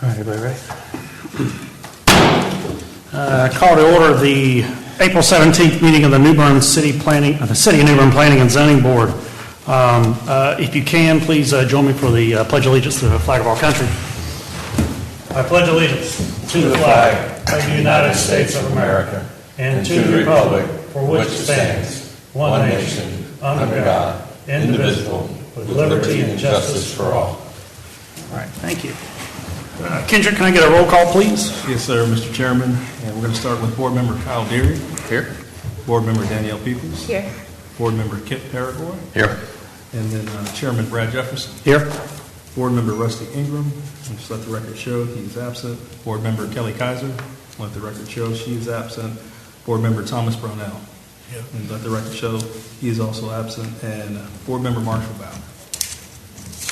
All right, everybody ready? Call to order the April 17th meeting of the New Bern City Planning, the City of New Bern Planning and Zoning Board. If you can, please join me for the Pledge of Allegiance to the flag of our country. I pledge allegiance to the flag of the United States of America and to the republic for which it stands, one nation, under God, indivisible, with liberty and justice for all. All right, thank you. Kendrick, can I get a roll call, please? Yes, sir, Mr. Chairman. And we're going to start with Board Member Kyle Deary. Here. Board Member Danielle Peoples. Here. Board Member Kip Paraguay. Here. And then Chairman Brad Jefferson. Here. Board Member Rusty Ingram. Just let the record show he is absent. Board Member Kelly Kaiser. Let the record show she is absent. Board Member Thomas Brownell. Yep. And let the record show he is also absent. And Board Member Marshall Bow.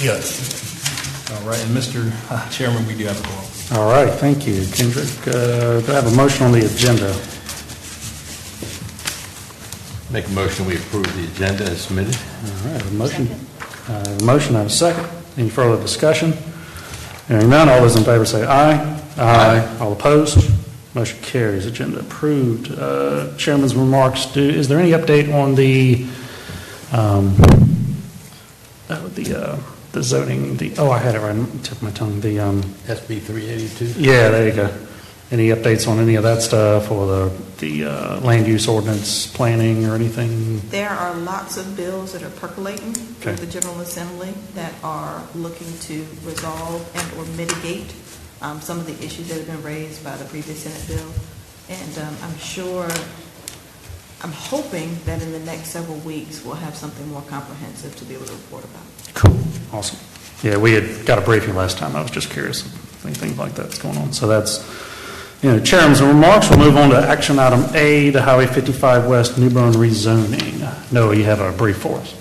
Yes. All right, and Mr. Chairman, we do have a quorum. All right, thank you, Kendrick. Do I have a motion on the agenda? Make a motion we approve the agenda as submitted. All right, a motion. Motion and a second. Any further discussion? Hearing none, all those in favor say aye. Aye. All opposed? Motion carries. Agenda approved. Chairman's remarks. Is there any update on the zoning? I had it right on the tip of my tongue. The SB 382. Yeah, there you go. Any updates on any of that stuff, or the land use ordinance planning or anything? There are lots of bills that are percolating through the General Assembly that are looking to resolve and or mitigate some of the issues that have been raised by the previous Senate bill. And I'm hoping that in the next several weeks we'll have something more comprehensive to be able to report about. Cool. Awesome. Yeah, we had got a briefing last time. I was just curious if anything like that's going on. So that's, Chairman's remarks. We'll move on to action item A, the Highway 55 West New Bern rezoning. Noah, you have a brief for us.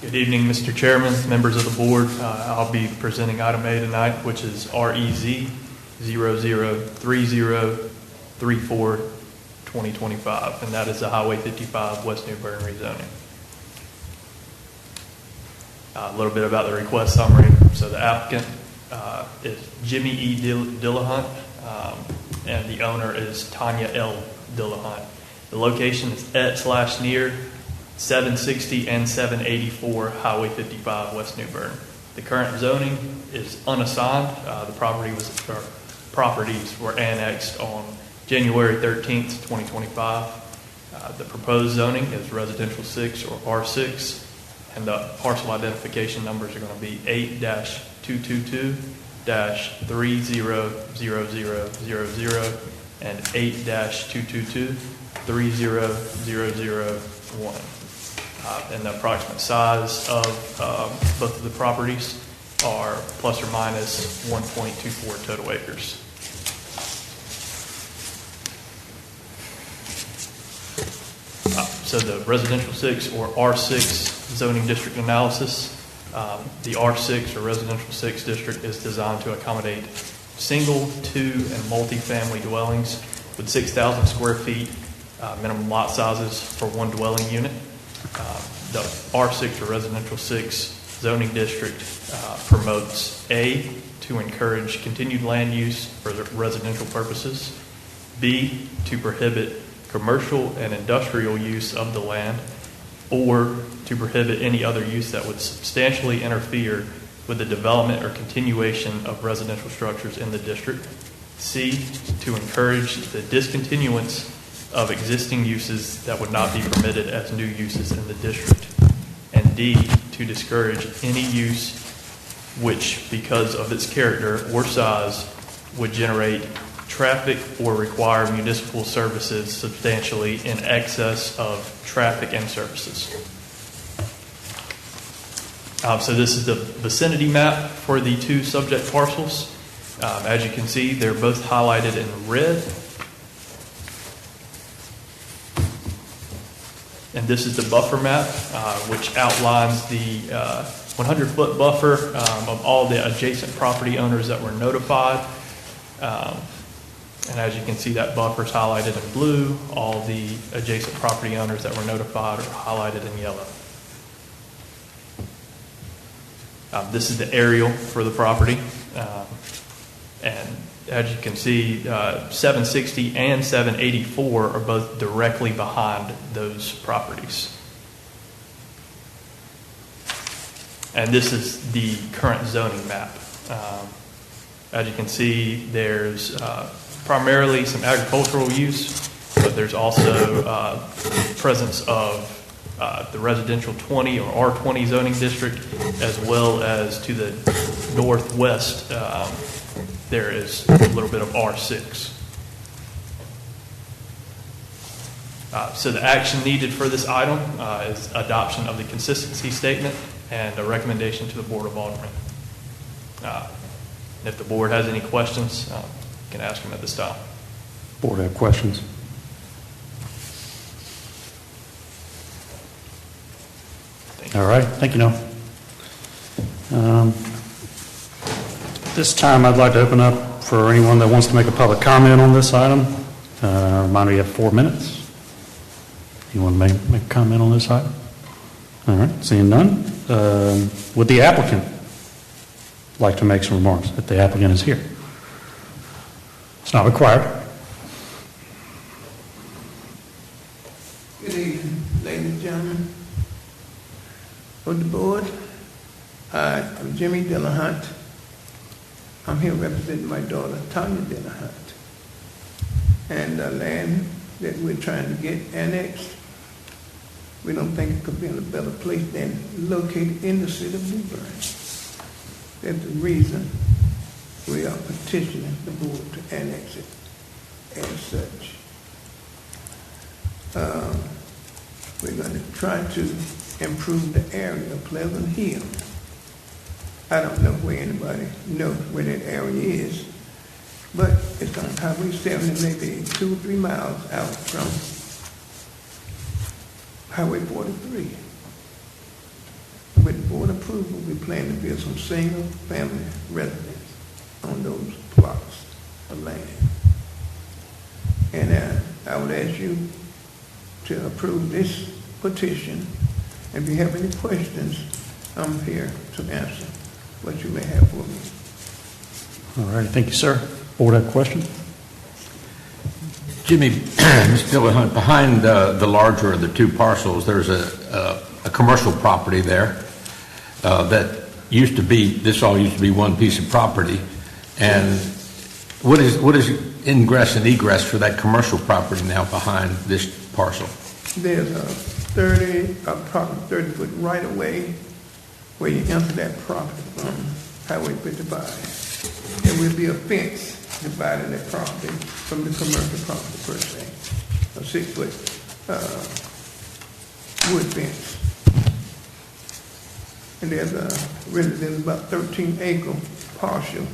Good evening, Mr. Chairman, members of the board. I'll be presenting item A tonight, which is REZ 003034 2025, and that is the Highway 55 West New Bern rezoning. A little bit about the request summary. So the applicant is Jimmy E. Dillahunt, and the owner is Tonyah L. Dillahunt. The location is at/near 760 and 784 Highway 55 West New Bern. The current zoning is unassigned. The properties were annexed on January 13th, 2025. The proposed zoning is residential 6 or R6, and the parcel identification numbers are going to be 8-222-300000 and 8-222-30001. And the approximate size of both of the properties are plus or minus 1.24 total acres. So the residential 6 or R6 zoning district analysis, the R6 or residential 6 district is designed to accommodate single, 2, and multi-family dwellings with 6,000 square feet minimum lot sizes for one dwelling unit. The R6 or residential 6 zoning district promotes A, to encourage continued land use for residential purposes, B, to prohibit commercial and industrial use of the land, or to prohibit any other use that would substantially interfere with the development or continuation of residential structures in the district, C, to encourage the discontinuance of existing uses that would not be permitted as new uses in the district, and D, to discourage any use which, because of its character or size, would generate traffic or require municipal services substantially in excess of traffic and services. So this is the vicinity map for the two subject parcels. As you can see, they're both highlighted in red. And this is the buffer map, which outlines the 100-foot buffer of all the adjacent property owners that were notified. And as you can see, that buffer is highlighted in blue. All the adjacent property owners that were notified are highlighted in yellow. This is the aerial for the property. And as you can see, 760 and 784 are both directly behind those properties. And this is the current zoning map. As you can see, there's primarily some agricultural use, but there's also presence of the residential 20 or R20 zoning district, as well as to the northwest, there is a little bit of R6. So the action needed for this item is adoption of the consistency statement and a recommendation to the Board of Aldermen. If the board has any questions, you can ask them at this time. Board have questions? All right, thank you, Noah. This time, I'd like to open up for anyone that wants to make a public comment on this item. Reminder, you have 4 minutes. You want to make a comment on this item? All right, seeing none. Would the applicant like to make some remarks if the applicant is here? It's not required. Good evening, ladies and gentlemen of the board. I'm Jimmy Dillahunt. I'm here representing my daughter, Tonyah Dillahunt. And the land that we're trying to get annexed, we don't think it could be in a better place than located in the city of New Bern. That's the reason we are petitioning the board to annex it as such. We're going to try to improve the area of Pleasant Hill. I don't know where anybody knows where that area is, but it's on Highway 70, maybe 2 or 3 miles out from Highway 43. With board approval, we plan to build some single-family residence on those plots of land. And I would ask you to approve this petition. If you have any questions, I'm here to answer what you may have for me. All right, thank you, sir. Board have questions? Jimmy, Mr. Dillahunt, behind the larger of the 2 parcels, there's a commercial property there that used to be, this all used to be one piece of property. And what is ingress and egress for that commercial property now behind this parcel? There's approximately 30-foot right-of-way where you enter that property from Highway 55. There will be a fence dividing that property from the commercial property per se, a 6-foot wood fence. And there's about 13-acre parcel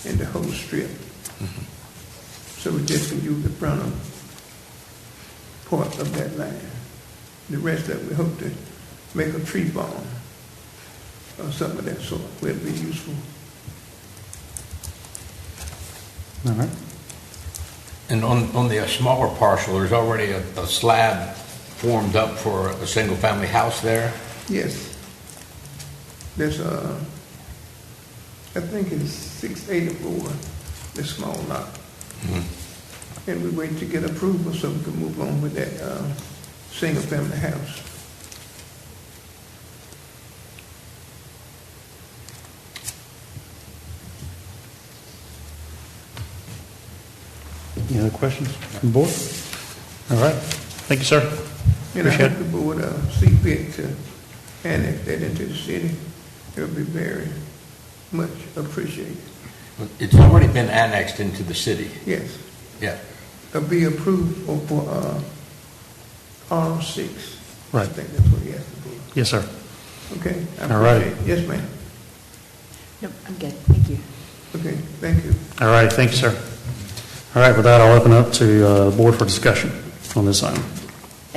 in the whole strip. Mm-hmm. So we just can use the front part of that land. The rest of it, we hope to make a tree farm or something of that sort where it'll be useful. All right. And on the smaller parcel, there's already a slab formed up for a single-family house there? Yes. There's I think it's 684, the small lot. Mm-hmm. And we wait to get approval so we can move on with that single-family house. Any other questions from the board? All right. Thank you, sir. And I Appreciate hope the board see fit to annex that into the city. It would be very much appreciated. It's already been annexed into the city. Yes. Yeah. Be approved for R6. Right. I think that's what he asked for. Yes, sir. Okay. All right. It. Yes, ma'am. Nope, I'm good. Thank you. Okay. Thank you. All right. Thank you, sir. All right. With that, I'll open up to the board for discussion on this item.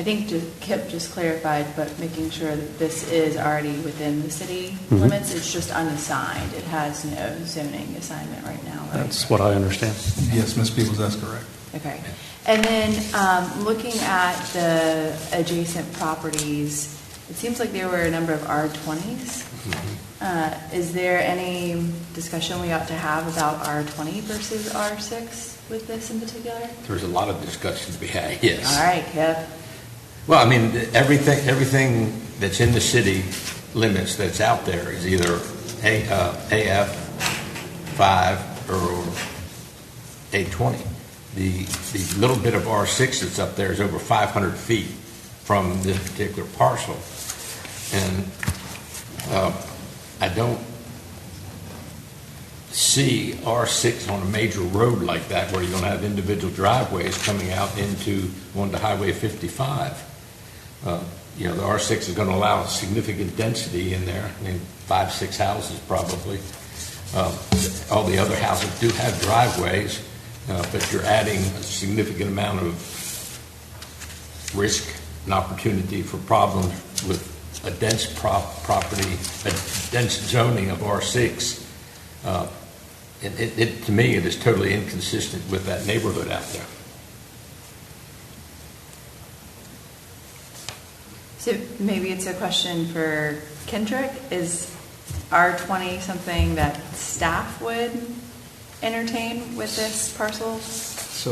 I think Kip just clarified, but making sure that this is already within the city Mhm. limits, it's just unassigned. It has no zoning assignment right now, right? That's what I understand. Yes, Ms. Peebles, that's correct. Okay. And then looking at the adjacent properties, it seems like there were a number of R20s. Is there any discussion we ought to have about R20 versus R6 with this in particular? There's a lot of discussion to be had, yes. All right, Kip. Well, I mean, everything that's in the city limits that's out there is either AF 5 or A20. The little bit of R6 that's up there is over 500 feet from this particular parcel. And I don't see R6 on a major road like that where you're going to have individual driveways coming out onto Highway 55. The R6 is going to allow significant density in there. I mean, 5-6 houses probably. All the other houses do have driveways, but you're adding a significant amount of risk and opportunity for problems with a dense property, a dense zoning of R6. To me, it is totally inconsistent with that neighborhood out there. So maybe it's a question for Kendrick. Is R20 something that staff would entertain with this parcel,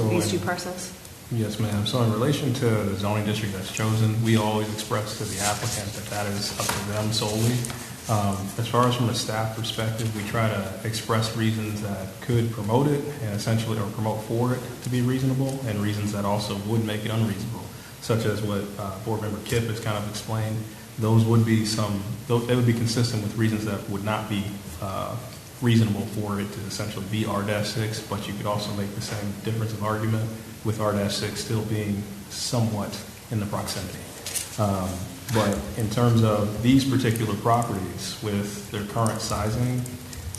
these two parcels? Yes, ma'am. So in relation to the zoning district that's chosen, we always express to the applicant that is up to them solely. As far as from a staff perspective, we try to express reasons that could promote it and essentially, or promote for it to be reasonable, and reasons that also would make it unreasonable, such as what Board Member Kipp has kind of explained. Those would be they would be consistent with reasons that would not be reasonable for it to essentially be R-6, but you could also make the same difference of argument with R-6 still being somewhat in the proximity. But in terms of these particular properties with their current sizing,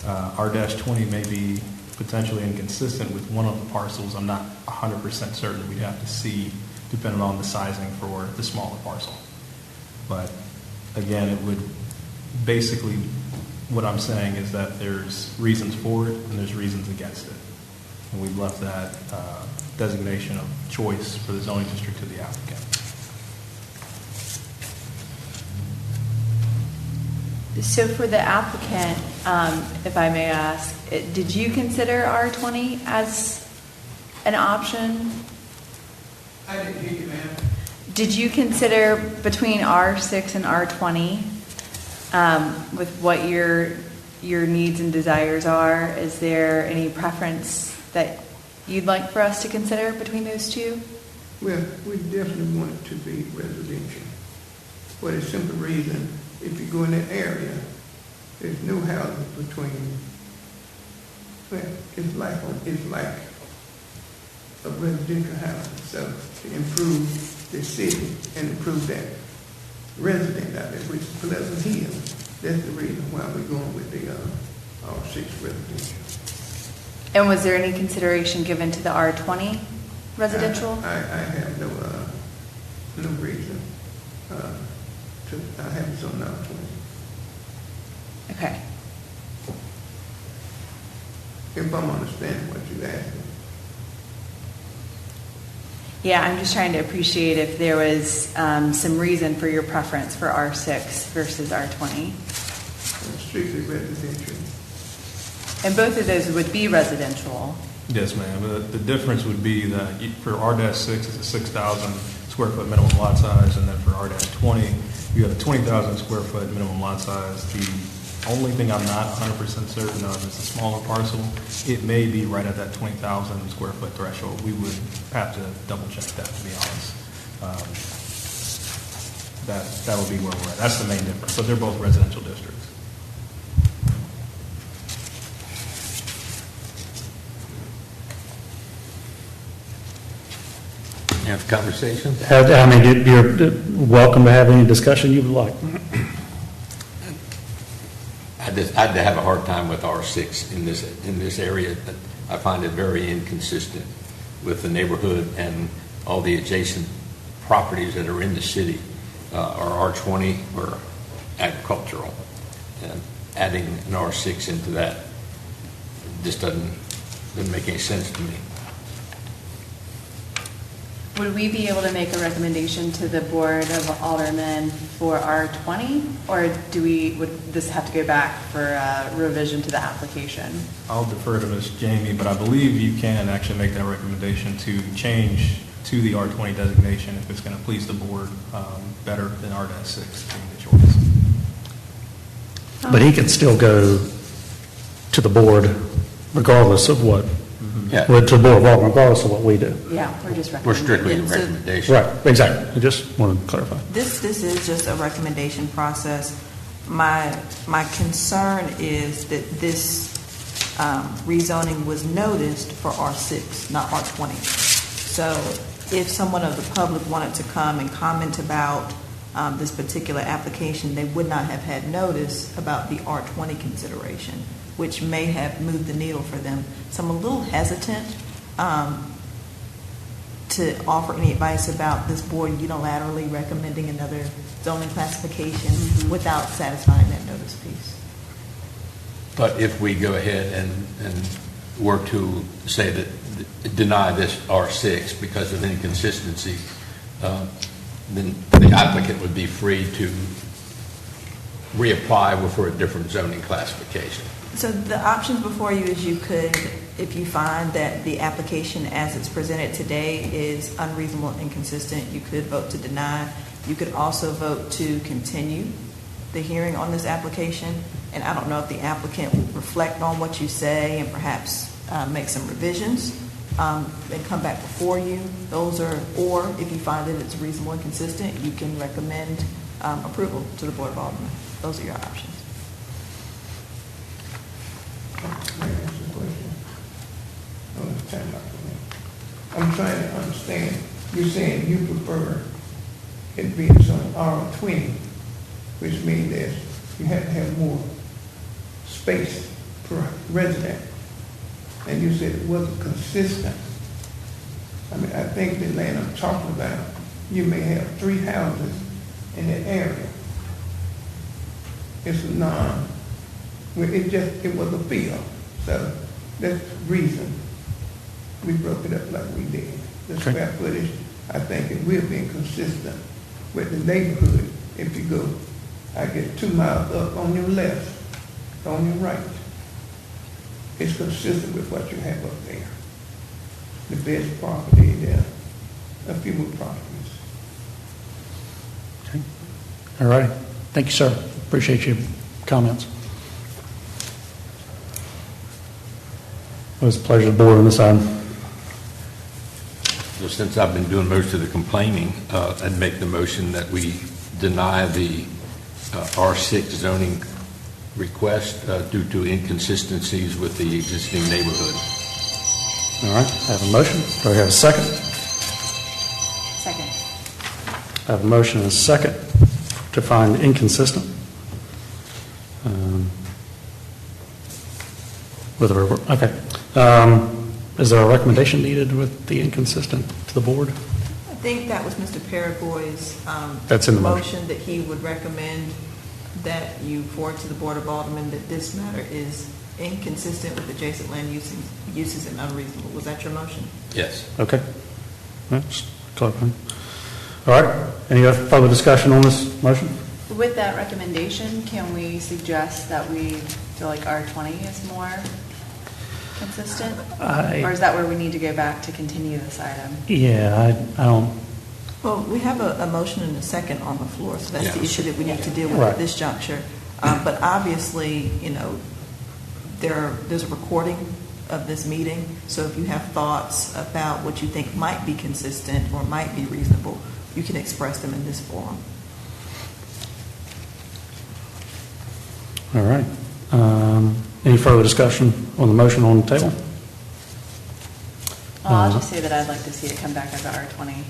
R-20 may be potentially inconsistent with one of the parcels. I'm not 100% certain. We'd have to see depending on the sizing for the smaller parcel. But again, it would basically, what I'm saying is that there's reasons for it and there's reasons against it. And we've left that designation of choice for the zoning district to the applicant. So for the applicant, if I may ask, did you consider R20 as an option? I didn't hear you, ma'am. Did you consider between R6 and R20 with what your needs and desires are? Is there any preference that you'd like for us to consider between those two? Well, we definitely want it to be residential. For the simple reason, if you go in that area, there's no houses between, well, it's like a residential house. So to improve the city and improve that resident out there, which is Pleasant Hill, that's the reason why we're going with the R6 residential. And was there any consideration given to the R20 residential? I have no reason I have this on R20. Okay. If I'm understanding what you're asking. Yeah, I'm just trying to appreciate if there was some reason for your preference for R6 versus R20. Strictly residential. And both of those would be residential. Yes, ma'am. The difference would be that for R-6, it's a 6,000 square foot minimum lot size, and then for R-20, you have a 20,000 square foot minimum lot size. The only thing I'm not 100% certain of is the smaller parcel. It may be right at that 20,000 square foot threshold. We would have to double check that, to be honest. That would be where we're at. That's the main difference. But they're both residential districts. Have conversations? I mean, you're welcome to have any discussion you would like. I'd have a hard time with R6 in this area. I find it very inconsistent with the neighborhood and all the adjacent properties that are in the city are R20 or agricultural. And adding an R6 into that just doesn't make any sense to me. Would we be able to make a recommendation to the Board of Aldermen for R20? Or would this have to go back for revision to the application? I'll defer to Ms. Jamie, but I believe you can actually make that recommendation to change to the R20 designation if it's going to please the board better than R-6 being the choice. But he can still go to the board regardless of what, Yeah. to the Board of Aldermen, regardless of what we do. Yeah, we're just We're recommending. strictly a Yeah, so- recommendation. Right, exactly. I just wanted to clarify. This is just a recommendation process. My concern is that this rezoning was noticed for R6, not R20. So if someone of the public wanted to come and comment about this particular application, they would not have had notice about the R20 consideration, which may have moved the needle for them. So I'm a little hesitant to offer any advice about this board unilaterally recommending another zoning classification without satisfying that notice piece. But if we go ahead and were to say that deny this R6 because of inconsistency, then the applicant would be free to reapply for a different zoning classification. So the options before you is you could, if you find that the application as it's presented today is unreasonable and inconsistent, you could vote to deny. You could also vote to continue the hearing on this application. And I don't know if the applicant will reflect on what you say and perhaps make some revisions and come back before you. Or if you find that it's reasonable and consistent, you can recommend approval to the Board of Aldermen. Those are your options. May I ask a question? I'm trying to understand. You're saying you prefer it being some R20, which means that you have to have more space per resident. And you said it wasn't consistent. I mean, I think the land I'm talking about, you may have 3 houses in that area. It's a it was a field. So that's the reason we broke it up like we did. The square footage, I think it will be consistent with the neighborhood. If you go, I get 2 miles up on your left, on your right. It's consistent with what you have up there. The best property there, a few more properties. Okay. All right. Thank you, sir. Appreciate your comments. It was a pleasure to board on this item. So since I've been doing most of the complaining, I'd make the motion that we deny the R6 zoning request due to inconsistencies with the existing neighborhood. All right. I have a motion. Do I have a second? Second. I have a motion and a second to find inconsistent. Okay. Is there a recommendation needed with the inconsistent to the board? I think that was Mr. Paraguay's That's in the motion that he would recommend that you forward to the Board of Aldermen that this matter is inconsistent with adjacent land uses and unreasonable. Was that your motion? Yes. Okay. Just clarifying. All right. Any other further discussion on this motion? With that recommendation, can we suggest that we feel like R20 is more consistent? Or is that where we need to go back to continue this item? Yeah, I don't. Well, we have a motion and a second on the floor, so that's the Yeah. issue that we need to deal with Right. at this juncture. But obviously, there's a recording of this meeting, so if you have thoughts about what you think might be consistent or might be reasonable, you can express them in this forum. All right. Any further discussion on the motion on the table? Well, I'll just say that I'd like to see it come back as a R20.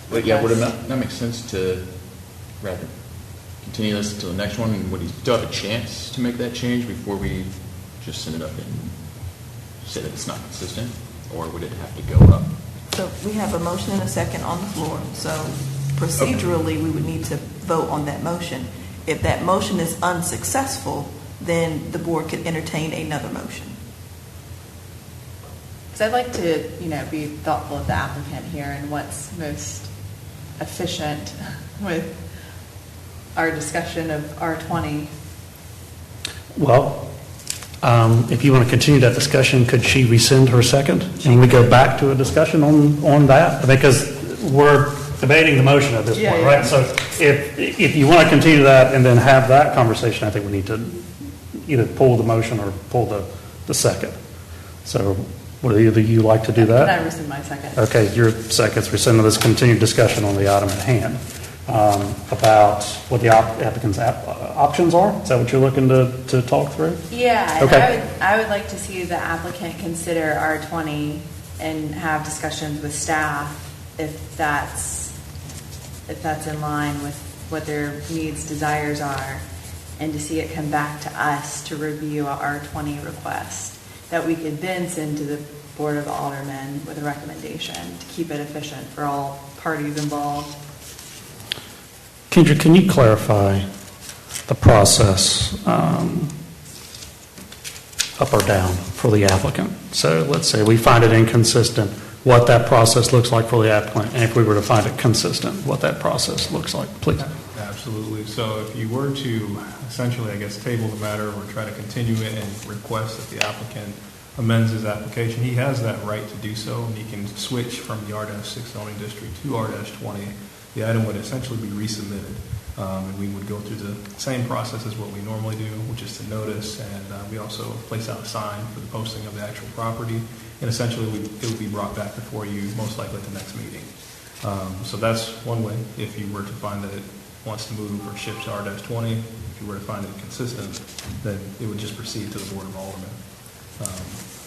But yeah, would it not make sense to rather continue this until the next one? And would he still have a chance to make that change before we just send it up and say that it's not consistent? Or would it have to go up? So we have a motion and a second on the floor. So procedurally, we would need to vote on that motion. If that motion is unsuccessful, then the board could entertain another motion. Because I'd like to, be thoughtful of the applicant here and what's most efficient with our discussion of R20. Well, if you want to continue that discussion, could she rescind her second? And we go back to a discussion on that? Because we're debating the motion at this Yeah, point, yeah. right? So if you want to continue that and then have that conversation, I think we need to either pull the motion or pull the second. So would either you like to do Can I that? rescind my second? Okay, your second's rescind this continued discussion on the item at hand. About what the applicant's options are? Is that what you're looking to talk through? Yeah, and Okay. I would like to see the applicant consider R20 and have discussions with staff if that's in line with what their needs, desires are, and to see it come back to us to review our R20 request that we could then send to the Board of Aldermen with a recommendation to keep it efficient for all parties involved. Kendra, can you clarify the process up or down for the applicant? So let's say we find it inconsistent, what that process looks like for the applicant, and if we were to find it consistent, what that process looks like, please. Absolutely. So if you were to essentially, I guess, table the matter or try to continue it and request that the applicant amends his application, he has that right to do so, and he can switch from the R-6 zoning district to R-20. The item would essentially be resubmitted, and we would go through the same process as what we normally do, which is to notice, and we also place out a sign for the posting of the actual property, and essentially it would be brought back before you most likely at the next meeting. So that's one way. If you were to find that it wants to move or shift to R-20, if you were to find it consistent, then it would just proceed to the Board of Aldermen,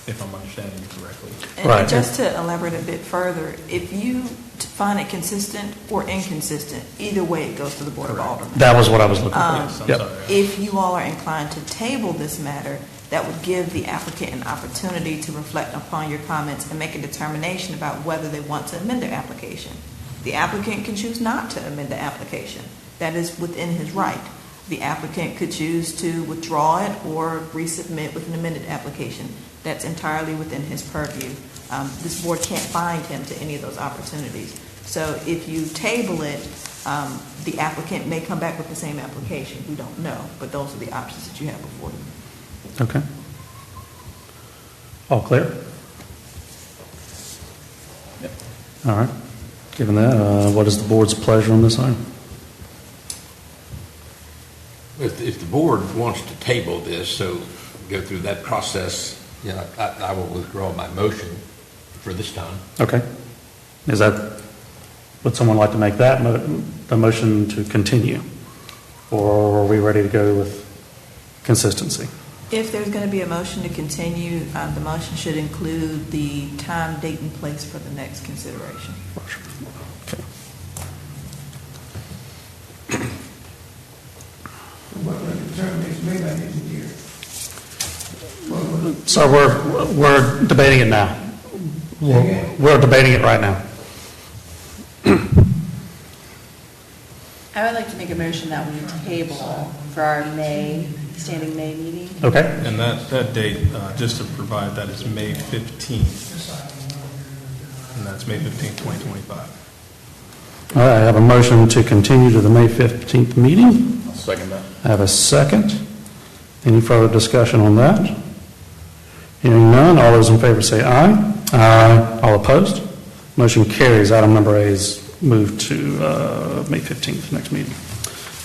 if I'm understanding you correctly. And Right. just to elaborate a bit further, if you find it consistent or inconsistent, either way it goes to the Board of Aldermen. That was what I was looking for. Yes, I'm Yep. sorry. If you all are inclined to table this matter, that would give the applicant an opportunity to reflect upon your comments and make a determination about whether they want to amend their application. The applicant can choose not to amend the application. That is within his right. The applicant could choose to withdraw it or resubmit with an amended application. That's entirely within his purview. This board can't bind him to any of those opportunities. So if you table it, the applicant may come back with the same application. We don't know, but those are the options that you have before you. Okay. All clear? Yep. All right. Given that, what is the board's pleasure on this item? If the board wants to table this, so go through that process, I will withdraw my motion for this time. Okay. Would someone like to make that the motion to continue? Or are we ready to go with consistency? If there's going to be a motion to continue, the motion should include the time, date, and place for the next consideration. Okay. What was the determination made by the engineer? So we're debating it now. We're debating it right now. I would like to make a motion that we table for our standing May meeting. Okay. And that date, just to provide that, is May 15th. And that's May 15th, 2025. All right, I have a motion to continue to the May 15th meeting. I'll second that. I have a second. Any further discussion on that? Hearing none, all those in favor say aye. Aye. All opposed? Motion carries. Item number A is moved to May 15th, next meeting.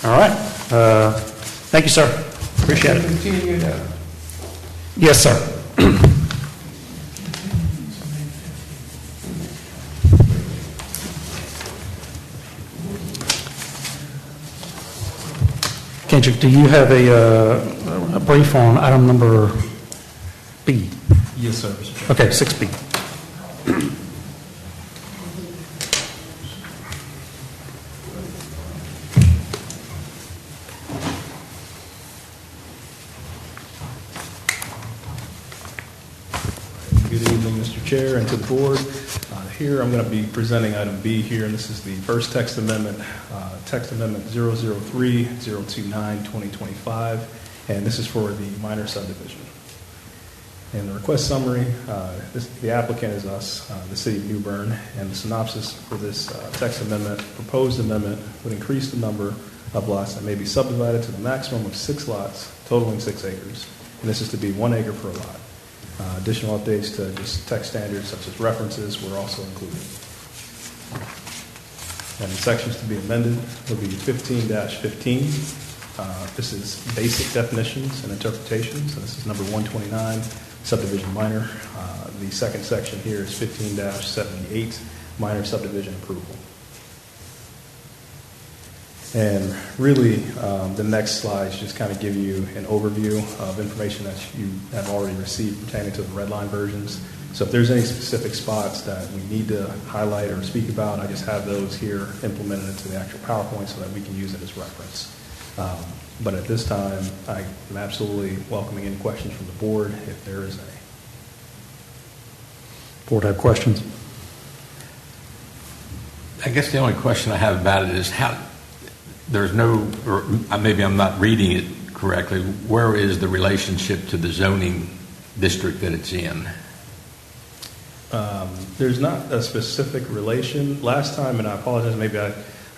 All right. Thank you, sir. Appreciate it. Continue the Yes, sir. Kendrick, do you have a brief on item number B? Yes, sir, Mr. Chairman. Okay, 6B. Good evening, Mr. Chair, and to the board. here I'm going to be presenting item B here, and this is the first text amendment 003-029-2025, and this is for the minor subdivision. And the request summary, the applicant is us, the city of New Bern, and the synopsis for this text amendment, proposed amendment would increase the number of lots that may be subdivided to the maximum of 6 lots, totaling 6 acres, and this is to be 1 acre per lot. Additional updates to just text standards such as references were also included. And the sections to be amended will be 15-15. This is basic definitions and interpretations, and this is number 129, subdivision minor. The second section here is 15-78, minor subdivision approval. And really, the next slides just kind of give you an overview of information that you have already received pertaining to the red line versions. So if there's any specific spots that we need to highlight or speak about, I just have those here implemented into the actual PowerPoint so that we can use it as reference. But at this time, I am absolutely welcoming any questions from the board if there is any. Board have questions? I guess the only question I have about it is how, there's no, or maybe I'm not reading it correctly, where is the relationship to the zoning district that it's in? There's not a specific relation. Last time, and I apologize, maybe I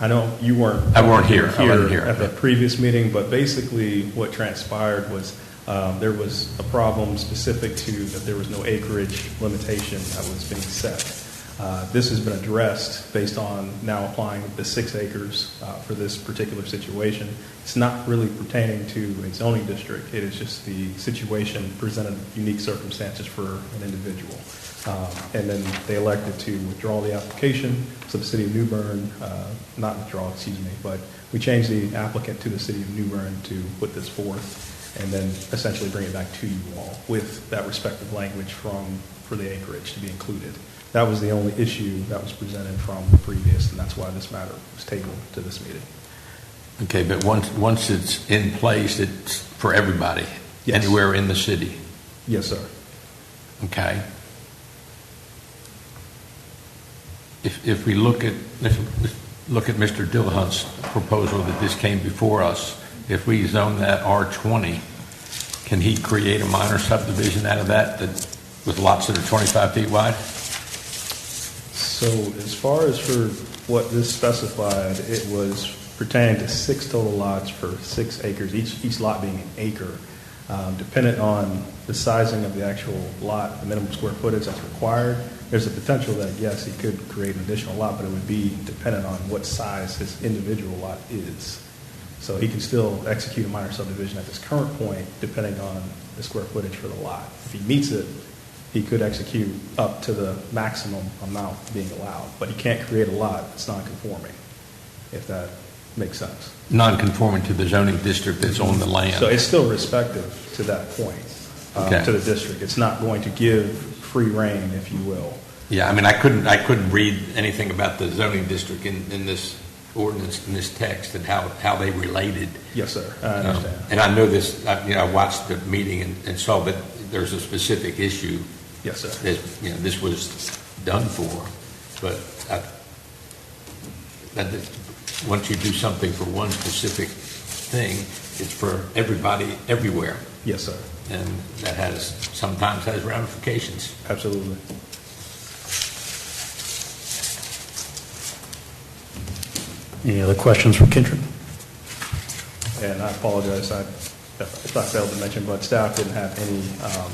know you weren't. I weren't here. I wasn't here at the previous meeting, but basically what transpired was there was a problem specific to that there was no acreage limitation that was being set. This has been addressed based on now applying the 6 acres for this particular situation. It's not really pertaining to a zoning district. It is just the situation presented unique circumstances for an individual. And then they elected to withdraw the application. So the city of New Bern, not withdraw, excuse me, but we changed the applicant to the city of New Bern to put this forth and then essentially bring it back to you all with that respective language for the acreage to be included. That was the only issue that was presented from the previous, and that's why this matter was tabled to this meeting. Okay, but once it's in place, it's for everybody, Yes. anywhere in the city? Yes, sir. Okay. If we look at Mr. Dillahunt's proposal that this came before us, if we zone that R20, can he create a minor subdivision out of that with lots that are 25 feet wide? So as far as for what this specified, it was pertaining to 6 total lots for 6 acres, each lot being an acre. Dependent on the sizing of the actual lot, the minimum square footage that's required, there's a potential that, yes, he could create an additional lot, but it would be dependent on what size his individual lot is. So he can still execute a minor subdivision at this current point, depending on the square footage for the lot. If he meets it, he could execute up to the maximum amount being allowed, but he can't create a lot that's non-conforming, if that makes sense. Non-conforming to the zoning district that's on the land. So it's still respective to that point, Okay. to the district. It's not going to give free rein, if you will. Yeah, I mean, I couldn't read anything about the zoning district in this ordinance, in this text, and how they related. Yes, sir, I understand. And I know this, I watched the meeting and saw that there's a specific issue. Yes, sir. That, this was done for, but once you do something for one specific thing, it's for everybody, everywhere. Yes, sir. And that sometimes has ramifications. Absolutely. Any other questions for Kendrick? And I apologize, if I failed to mention, but staff didn't have any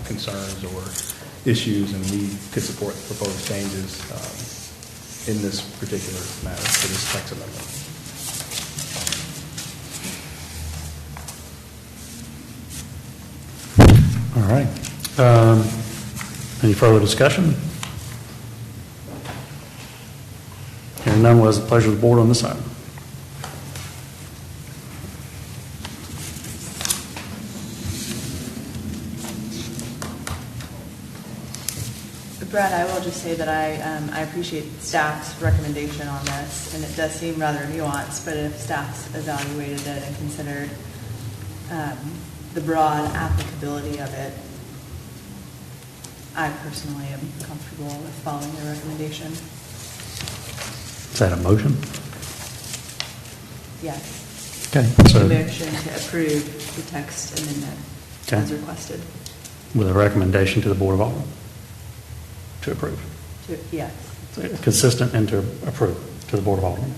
concerns or issues, and we could support the proposed changes in this particular matter for this text amendment. All right. Any further discussion? Hearing none, what is the pleasure of the board on this item? Brad, I will just say that I appreciate staff's recommendation on this, and it does seem rather nuanced, but if staff's evaluated it and considered the broad applicability of it, I personally am comfortable with following the recommendation. Is that a motion? Yes. Okay. Make a So motion to approve the text amendment Okay. as requested. with a recommendation to the Board of Aldermen to approve. Yes. Consistent and to approve to the Board of Aldermen.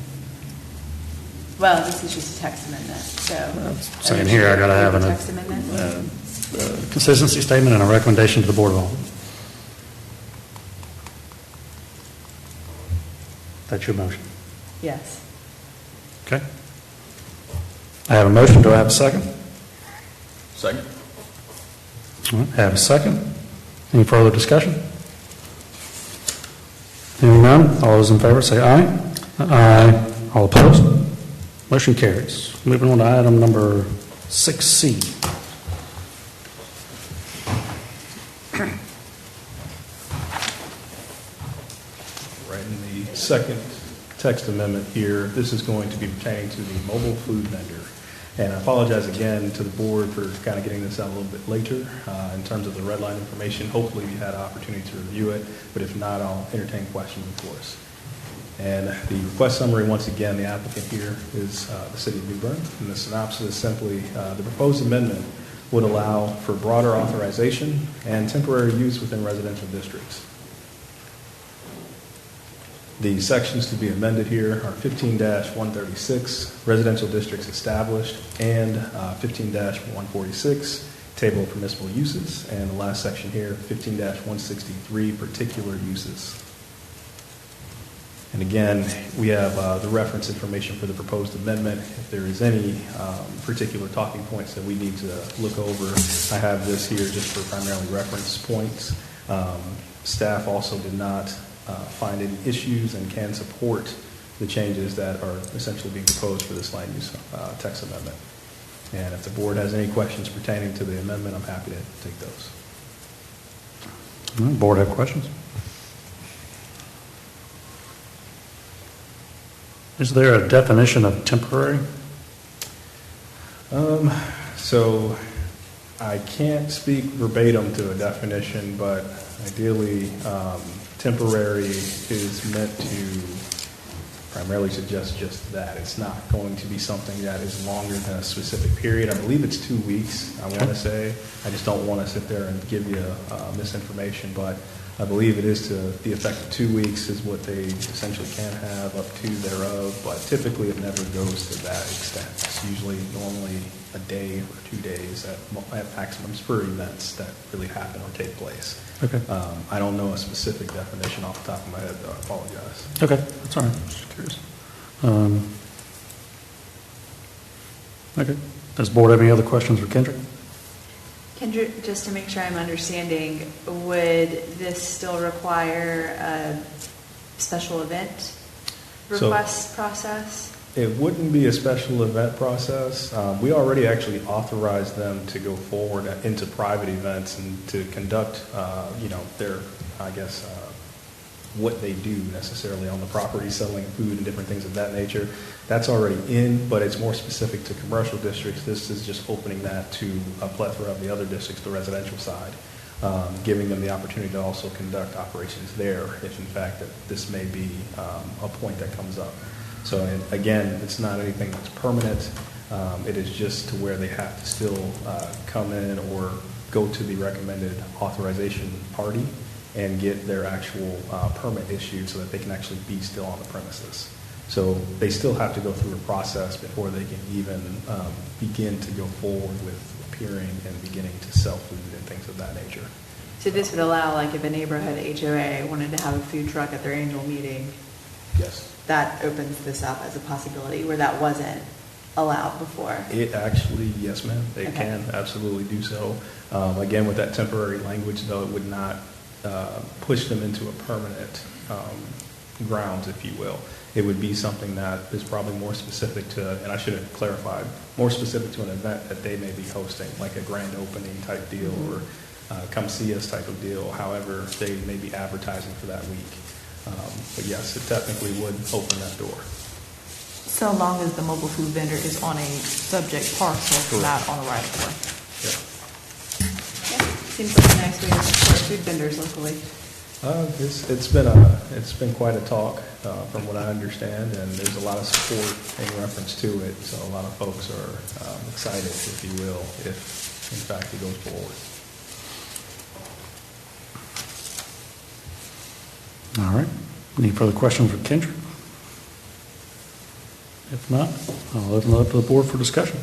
Well, this is just a text amendment, so. Saying here, I gotta have a an text amendment? consistency statement and a recommendation to the Board of Aldermen. That's your motion. Yes. Okay. I have a motion. Do I have a second? Second. All right, I have a second. Any further discussion? Hearing none, all those in favor say aye. Aye. All opposed? Motion carries. Moving on to item number 6C. Right, in the second text amendment here, this is going to be pertaining to the mobile food vendor. And I apologize again to the board for kind of getting this out a little bit later in terms of the red line information. Hopefully you had an opportunity to review it, but if not, I'll entertain questions, of course. And the request summary, once again, the applicant here is the city of New Bern. And the synopsis is simply the proposed amendment would allow for broader authorization and temporary use within residential districts. The sections to be amended here are 15-136, residential districts established, and 15-146, table of permissible uses, and the last section here, 15-163, particular uses. And again, we have the reference information for the proposed amendment. If there is any particular talking points that we need to look over, I have this here just for primarily reference points. Staff also did not find any issues and can support the changes that are essentially being proposed for this land use text amendment. And if the board has any questions pertaining to the amendment, I'm happy to take those. All right, board have questions? Is there a definition of temporary? So I can't speak verbatim to a definition, but ideally, temporary is meant to primarily suggest just that. It's not going to be something that is longer than a specific period. I believe it's 2 weeks, I want to say. I just don't want to sit there and give you misinformation, but I believe it is to the effect of 2 weeks is what they essentially can have up to thereof, but typically it never goes to that extent. It's usually normally a day or 2 days at maximums for events that really happen or take place. Okay. I don't know a specific definition off the top of my head, though. I apologize. Okay, that's all right. Just curious. Okay. Does the board have any other questions for Kendrick? Kendra, just to make sure I'm understanding, would this still require a special event request process? It wouldn't be a special event process. We already actually authorized them to go forward into private events and to conduct, their, what they do necessarily on the property, selling food and different things of that nature. That's already in, but it's more specific to commercial districts. This is just opening that to a plethora of the other districts, the residential side, giving them the opportunity to also conduct operations there if in fact that this may be a point that comes up. So again, it's not anything that's permanent. It is just to where they have to still come in or go to the recommended authorization party and get their actual permit issued so that they can actually be still on the premises. So they still have to go through a process before they can even begin to go forward with appearing and beginning to sell food and things of that nature. So this would allow, like, if a neighborhood HOA wanted to have a food truck at their annual meeting, Yes. that opens this up as a possibility where that wasn't allowed before. It actually, yes, ma'am, they Okay. can absolutely do so. Again, with that temporary language, though, it would not push them into a permanent grounds, if you will. It would be something that is probably more specific to, and I should have clarified, more specific to an event that they may be hosting, like a grand opening type deal or come see us type of deal, however they may be advertising for that week. But yes, it technically would open that door. So long as the mobile food vendor is on a subject parcel, Correct. not on the right of way. Yeah. Yeah, seems like a nice way to support food vendors locally. It's been quite a talk, from what I understand, and there's a lot of support in reference to it, so a lot of folks are excited, if you will, if in fact it goes forward. All right. Any further questions for Kendra? If not, I'll open it up to the board for discussion.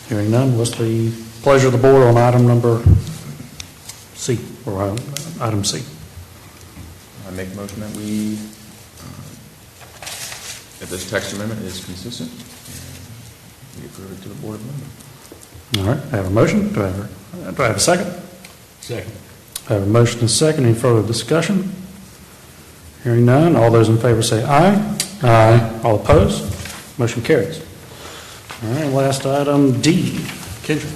Hearing none, what's the pleasure of the board on item number C, or item C? I make a motion that that this text amendment is consistent, and we approve it to the Board of Amendment. All right, I have a motion. Do I have a second? Second. I have a motion and a second. Any further discussion? Hearing none, all those in favor say aye. Aye. All opposed? Motion carries. All right, last item, D. Kendra.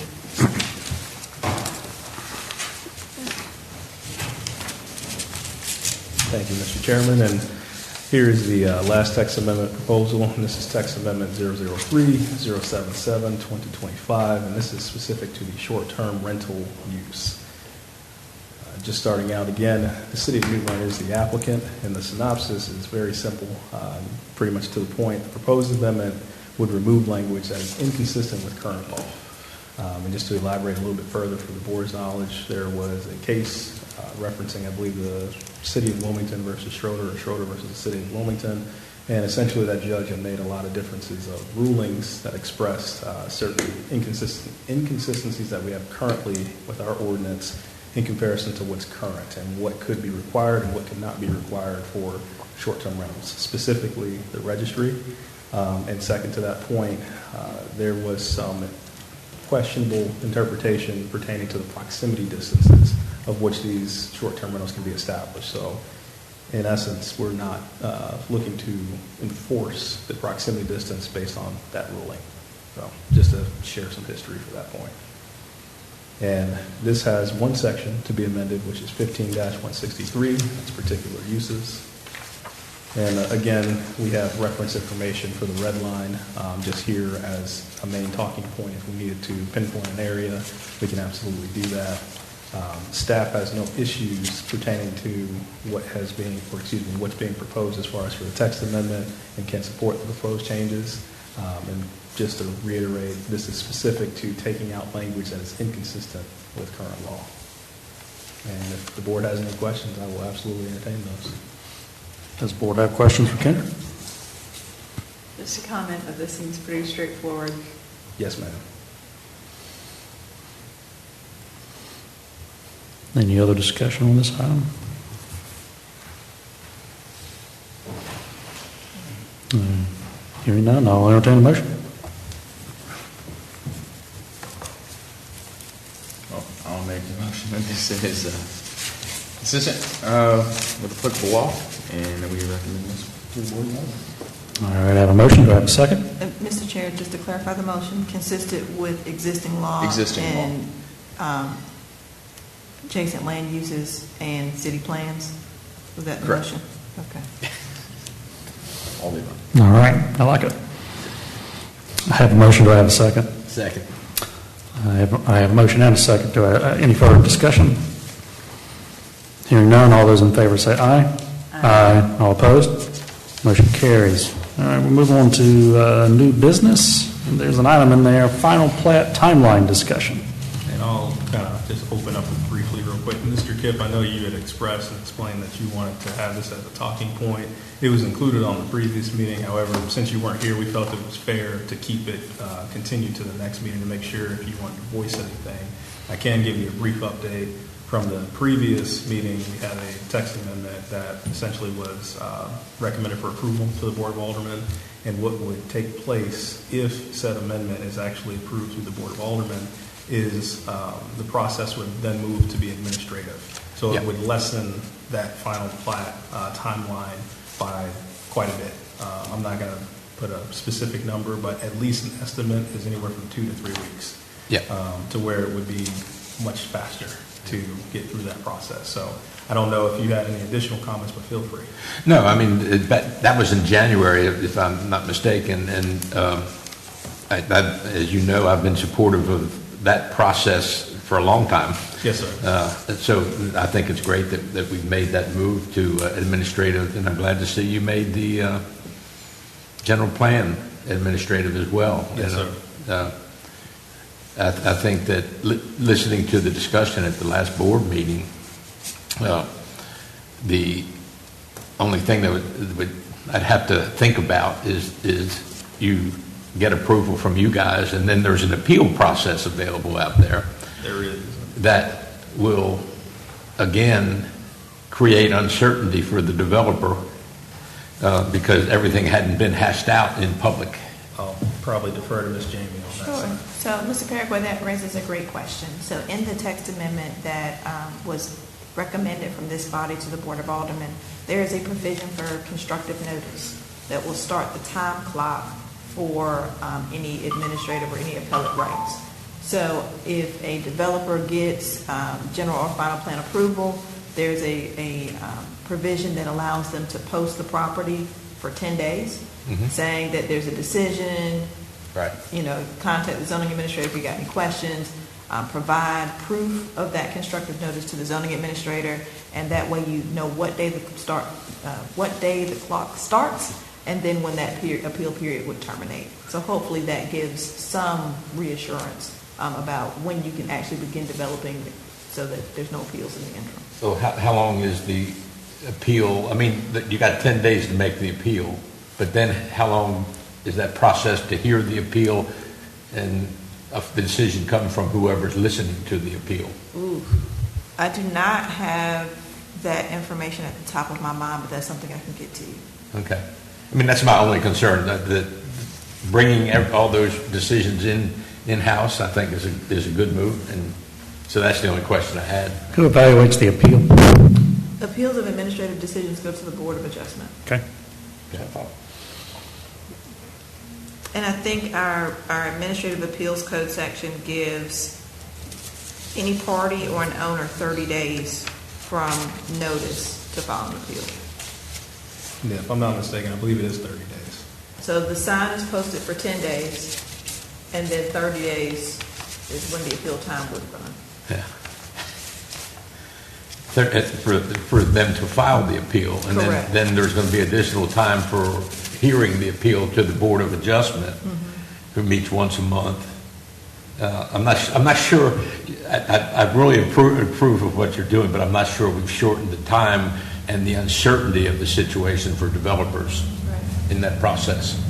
Thank you, Mr. Chairman, and here is the last text amendment proposal, and this is text amendment 003-077-2025, and this is specific to the short-term rental use. Just starting out again, the City of New Bern is the applicant, and the synopsis is very simple, pretty much to the point. The proposed amendment would remove language that is inconsistent with current law. And just to elaborate a little bit further for the board's knowledge, there was a case referencing, I believe, the City of Wilmington versus Schroeder, or Schroeder versus the City of Wilmington, and essentially that judge had made a lot of differences of rulings that expressed certain inconsistencies that we have currently with our ordinance in comparison to what's current and what could be required and what could not be required for short-term rentals, specifically the registry. And second to that point, there was some questionable interpretation pertaining to the proximity distances of which these short-term rentals can be established. So in essence, we're not looking to enforce the proximity distance based on that ruling. So just to share some history for that point. And this has one section to be amended, which is 15-163, that's particular uses. And again, we have reference information for the red line, just here as a main talking point. If we needed to pinpoint an area, we can absolutely do that. Staff has no issues pertaining to what's being proposed as far as for the text amendment, and can support the proposed changes. And just to reiterate, this is specific to taking out language that is inconsistent with current law. And if the board has any questions, I will absolutely entertain those. Does the board have questions for Kendra? Just a comment that this seems pretty straightforward. Yes, ma'am. Any other discussion on this item? Hearing none, I'll entertain a motion. I'll make the motion that this is consistent with applicable law, and that we recommend this to the board. All right, I have a motion. Do I have a second? Mr. Chair, just to clarify the motion, consistent with existing law. Existing law. And adjacent land uses and city plans? Was that the Correct. motion? Okay. All the above. All right, I like it. I have a motion. Do I have a second? Second. I have a motion and a second. Do I, any further discussion? Hearing none, all those in favor say aye. Aye. All opposed? Motion carries. All right, we'll move on to new business. And there's an item in there, final plat timeline discussion. And I'll kind of just open up briefly real quick. Mr. Kipp, I know you had expressed and explained that you wanted to have this as a talking point. It was included on the previous meeting. However, since you weren't here, we felt it was fair to keep it continued to the next meeting to make sure if you want to voice anything. I can give you a brief update. From the previous meeting, we had a text amendment that essentially was recommended for approval to the Board of Aldermen, and what would take place if said amendment is actually approved through the Board of Aldermen is the process would then move to be administrative. So it would lessen that final plat timeline by quite a bit. I'm not going to put a specific number, but at least an estimate is anywhere from 2 to 3 weeks. To where it would be much faster to get through that process. So I don't know if you had any additional comments, but feel free. No, I mean, that was in January, if I'm not mistaken, and as you know, I've been supportive of that process for a long time. Yes, sir. So I think it's great that we've made that move to administrative, and I'm glad to see you made the general plan administrative as well. Yes, sir. I think that listening to the discussion at the last board meeting, the only thing that I'd have to think about is you get approval from you guys, and then there's an appeal process available out there. There is. That will, again, create uncertainty for the developer because everything hadn't been hashed out in public. I'll probably defer to Ms. Jamie on that. Sure. side. So, Mr. Paraguay, that raises a great question. So in the text amendment that was recommended from this body to the Board of Aldermen, there is a provision for constructive notice that will start the time clock for any administrative or any appellate rights. So if a developer gets general or final plan approval, there's a provision that allows them to post the property for 10 days, saying that there's a decision, Right. Contact the zoning administrator if you got any questions, provide proof of that constructive notice to the zoning administrator, and that way you know what day the clock starts, and then when that appeal period would terminate. So hopefully that gives some reassurance about when you can actually begin developing so that there's no appeals in the interim. So how long is the appeal? I mean, you got 10 days to make the appeal, but then how long is that process to hear the appeal and the decision come from whoever's listening to the appeal? Ooh, I do not have that information at the top of my mind, but that's something I can get to you. Okay. I mean, that's my only concern, that bringing all those decisions in-house, I think is a good move, and so that's the only question I had. Who evaluates the appeal? Appeals of administrative decisions go to the Board of Adjustment. Okay. And I think our Administrative Appeals Code section gives any party or an owner 30 days from notice to file an appeal. Yeah, if I'm not mistaken, I believe it is 30 days. So the sign is posted for 10 days, and then 30 days is when the appeal time would run. Yeah. For them to file the appeal, and Correct. then there's going to be additional time for hearing the appeal to the Board of Adjustment, who meets once a month. I'm not sure. I really approve of what you're doing, but I'm not sure we've shortened the time and the uncertainty of the situation for developers in that process.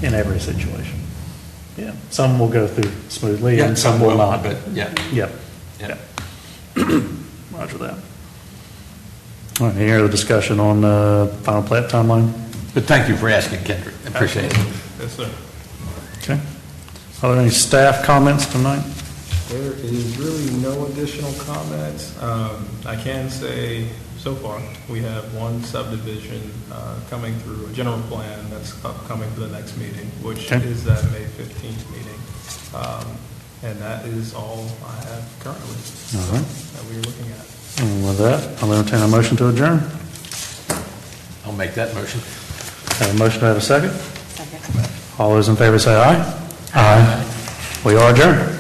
In every situation. Yeah. Some will go through smoothly and some will not. But yeah. Yep. Roger that. All right, any other discussion on final plat timeline? But thank you for asking, Kendrick. I appreciate it. Yes, sir. Okay. Are there any staff comments tonight? There is really no additional comments. I can say, so far, we have one subdivision coming through, a general plan that's upcoming for the next meeting, which is that May 15th meeting. And that is all I have currently that we're looking at. And with that, I'll entertain a motion to adjourn. I'll make that motion. Have a motion to have a second? Second. All those in favor say aye. Aye. We are adjourned.